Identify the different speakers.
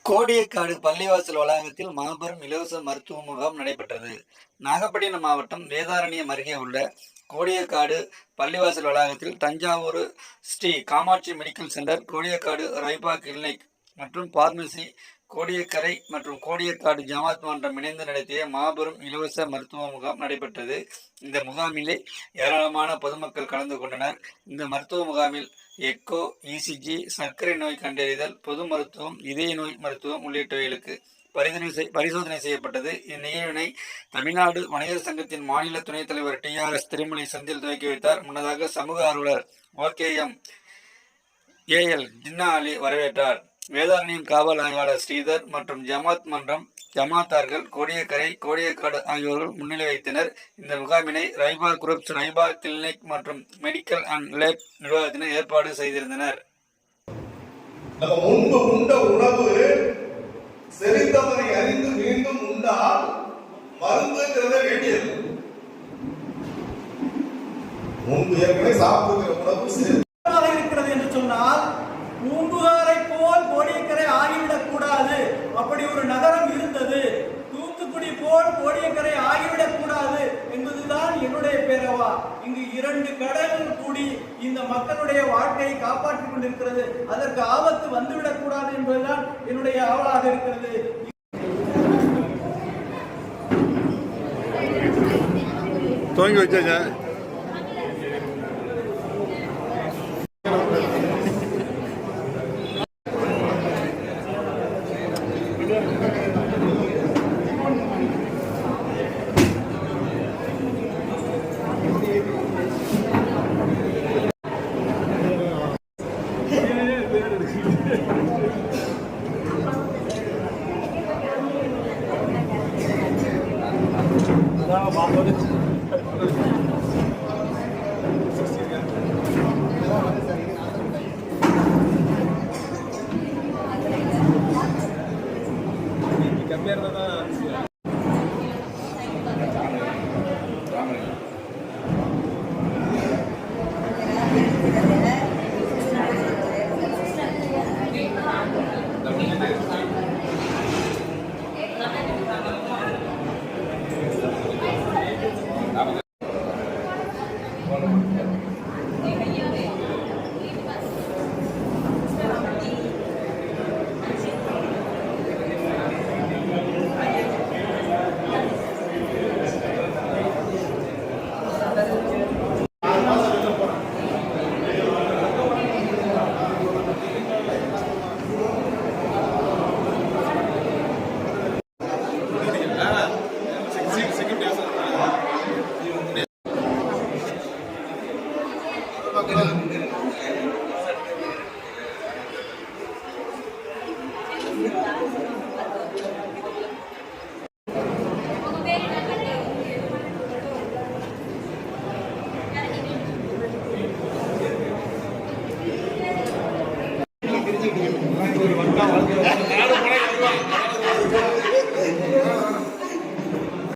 Speaker 1: கோடியக்காடு பள்ளிவாசல் வளாகத்தில் மாபெரும் இலவச மருத்துவ முகாம் நடைபெற்றது. நாகப்பட்டினம் மாவட்டம் வேதாரண்யம் அருகே உள்ள கோடியக்காடு பள்ளிவாசல் வளாகத்தில் தஞ்சாவூர் ஸ்ரீ காமாட்சி மெடிக்கல் சென்டர், கோடியக்காடு ரைபா கிளினிக் மற்றும் பார்மசி, கோடியக்கரை மற்றும் கோடியக்காடு ஜமாத் மன்றம் இணைந்து நடத்திய மாபெரும் இலவச மருத்துவ முகாம் நடைபெற்றது. இந்த முகாமிலே ஏராளமான பொதுமக்கள் கலந்து கொண்டனர். இந்த மருத்துவ முகாமில் எக்கோ, இசிஜி, சர்க்கரை நோய் கண்டறிதல், பொது மருத்துவம், இதய நோய் மருத்துவம் உள்ளிட்டவைகளுக்கு பரிசோதனை செய்யப்பட்டது. இந்நிகழ்வினை தமிழ்நாடு வணிகர் சங்கத்தின் மாநில துணைத் தலைவர் TRS திருமலை செந்தில் துவக்கி வைத்தார். முன்னதாக சமூக ஆர்வலர் OKM AL ஜின்னா அலி வரவேற்றார். வேதாரண்யம் காவல் ஆய்வாளர் ஸ்ரீதர் மற்றும் ஜமாத் மன்றம் ஜமாத்தார்கள், கோடியக்கரை, கோடியக்காடு ஆகியோர்கள் முன்னிலை வைத்தனர். இந்த முகாமினை ரைபா குரூப்ஸ், ரைபா கிளினிக் மற்றும் மெடிக்கல் அண்ட் லேப் நிர்வாகத்தினர் ஏற்பாடு செய்திருந்தனர்.
Speaker 2: முன்பு உண்ட உணவு செறிந்தவரை அறிந்து மீண்டும் உண்டால் மருந்துங்கிறத வேண்டியது. முன்பு ஏற்கனவே சாப்பிடுகிற உணவு
Speaker 3: இருக்கிறது என்று சொன்னால் பூம்புகாரை போல் கோடியக்கரை ஆகிவிடக் கூடாது. அப்படி ஒரு நகரம் இருந்தது. தூத்துக்குடி போல் கோடியக்கரை ஆகிவிடக் கூடாது என்பதுதான் என்னுடைய பேரவா. இங்கு 2 கடல்கள் கூடி இந்த மக்களுடைய வாழ்க்கையை காப்பாற்றிக் கொண்டிருக்கிறது. அதற்கு ஆபத்து வந்துவிடக் கூடாது என்பதுதான் என்னுடைய ஆவலாக இருக்கிறது.
Speaker 4: துவங்கி வச்சாங்க.
Speaker 2: மக்கள்